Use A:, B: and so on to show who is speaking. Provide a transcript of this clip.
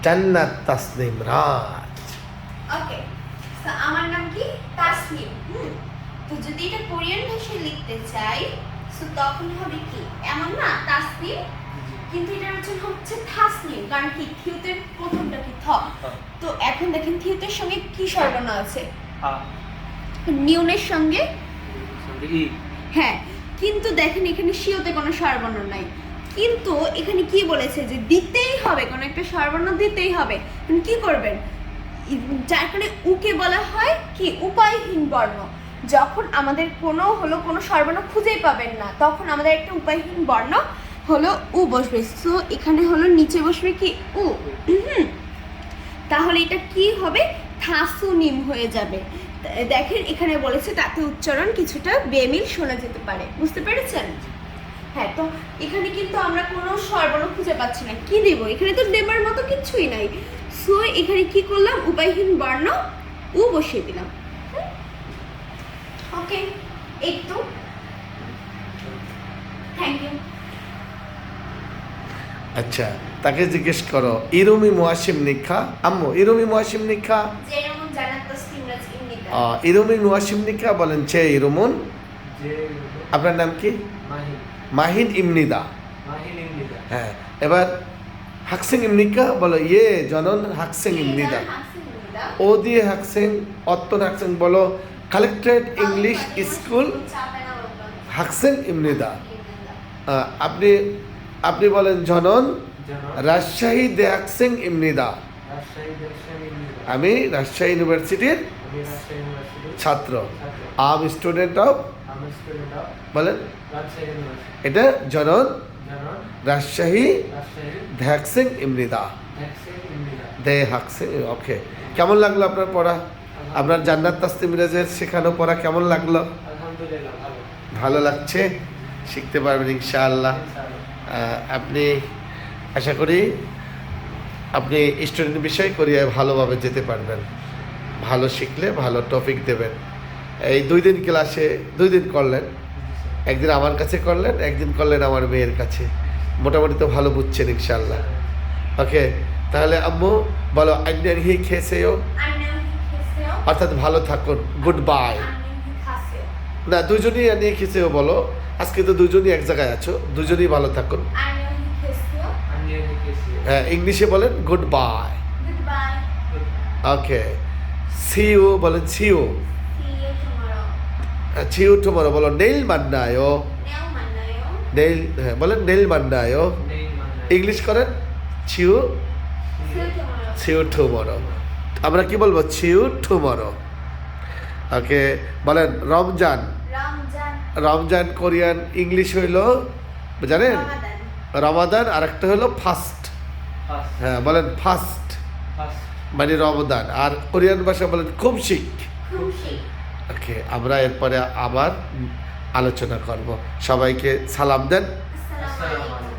A: জান্নাত তাসনিম রাজ।
B: ওকে, তো আমার নাম কি? তাসনিম। তো যদি এটা কোরিয়ান ভাষায় লিখতে চাই সো তখন হবে কি এমন না তাসনিম, কিন্তু এটার উচ্চারণ হচ্ছে থাসনিম, কারণ কি থিউতের প্রথমটা কি থ। তো এখন দেখেন থিউতের সঙ্গে কি স্বরবর্ণ আছে? নিউনের সঙ্গে
C: ই।
B: হ্যাঁ, কিন্তু দেখেন এখানে শিওতে কোনো স্বরবর্ণ নাই, কিন্তু এখানে কি বলেছে যে দিতেই হবে, কোনো একটা স্বরবর্ণ দিতেই হবে। কি করবেন? যার কারণে উকে বলা হয় কি উপায়হীন বর্ণ। যখন আমাদের কোনো স্বরবর্ণ খুঁজেই পাবেন না, তখন আমাদের একটা উপায়হীন বর্ণ হলো উ বসবে। সো এখানে হলো নিচে বসবে কি উ। তাহলে এটা কি হবে? থাসুনিম হয়ে যাবে। দেখেন এখানে বলেছে তাতে উচ্চারণ কিছুটা বেমিল শোনা যেতে পারে, বুঝতে পেরেছেন? হ্যাঁ, তো এখানে কিন্তু আমরা কোনো স্বরবর্ণ খুঁজে পাচ্ছি না, কি দেব? এখানে তো দেবার মতো কিছুই নাই। সো এখানে কি করলাম? উপায়হীন বর্ণ উ বসিয়ে দিলাম। ওকে, এই তো, থ্যাংক ইউ।
A: আচ্ছা, তাকে জিজ্ঞেস করো ইরুমি মুয়াসিম নিখা। আম্মু ইরুমি মুয়াসিম নিখা।
B: যেরকম জানাত তাসনিম রাজ ইমনিতা।
A: ইরুমি মুয়াসিম নিখা বলেন চে ইরুমুন। আপনার নাম কি?
C: মাহিন।
A: মাহিন ইমনিদা।
C: মাহিন ইমনিদা।
A: হ্যাঁ, এবার হাকসিং ইমনিকা বলো ইয়ে জনন হাকসিং ইমনিদা। ও দিয়ে হাকসিং অত্তন হাকসিং বলো কালেক্টেড ইংলিশ স্কুল হাকসিং ইমনিদা। আপনি আপনি বলেন জনন রাজশাহী দে হাকসিং ইমনিদা। আমি রাজশাহী ইউনিভার্সিটির ছাত্র। আম স্টুডেন্ট অফ বলেন এটা জনন রাজশাহী দে হাকসিং ইমনিদা। দে হাকসিং। ওকে, কেমন লাগলো আপনার পড়া? আপনার জান্নাত তাসনিম রাজের শেখানো পড়া কেমন লাগলো?
C: আলহামদুলিল্লাহ ভালো।
A: ভালো লাগছে, শিখতে পারবেন ইনশাআল্লাহ। আপনি আশা করি আপনি স্টুডেন্ট বিষয় করিয়ে ভালোভাবে যেতে পারবেন। ভালো শিখলে ভালো টপিক দেবেন। এই 2 দিন ক্লাসে 2 দিন করলেন, একদিন আমার কাছে করলেন, একদিন করলেন আমার মেয়ের কাছে। মোটামুটি তো ভালো বুঝছেন ইনশাআল্লাহ। ওকে, তাহলে আম্মু বলো আন্যান হি খেয়েছেও, অর্থাৎ ভালো থাকুন, গুড বাই। না, দুজনই আনিয়ে খেয়েছেও বলো, আজকে তো দুজনই এক জায়গায় আছো, দুজনই ভালো থাকুন। হ্যাঁ, ইংলিশে বলেন goodbye. Okay, see you বলেন see you. See you tomorrow বলো নেইল মান্নায়ো। নেইল, হ্যাঁ বলেন নেইল মান্নায়ো। ইংলিশ করেন সিউ সিউ টুমরো। আমরা কি বলবো? See you tomorrow. ওকে, বলেন রমজান। রমজান কোরিয়ান ইংলিশ হইল জানেন? রমাদান। আর একটা হলো ফাস্ট। হ্যাঁ, বলেন ফাস্ট মানে রমদান। আর কোরিয়ান ভাষা বলেন খুবশিক। ওকে, আমরা এরপরে আবার আলোচনা করব। সবাইকে সালাম দেন।
B: আসসালামু আলাইকুম।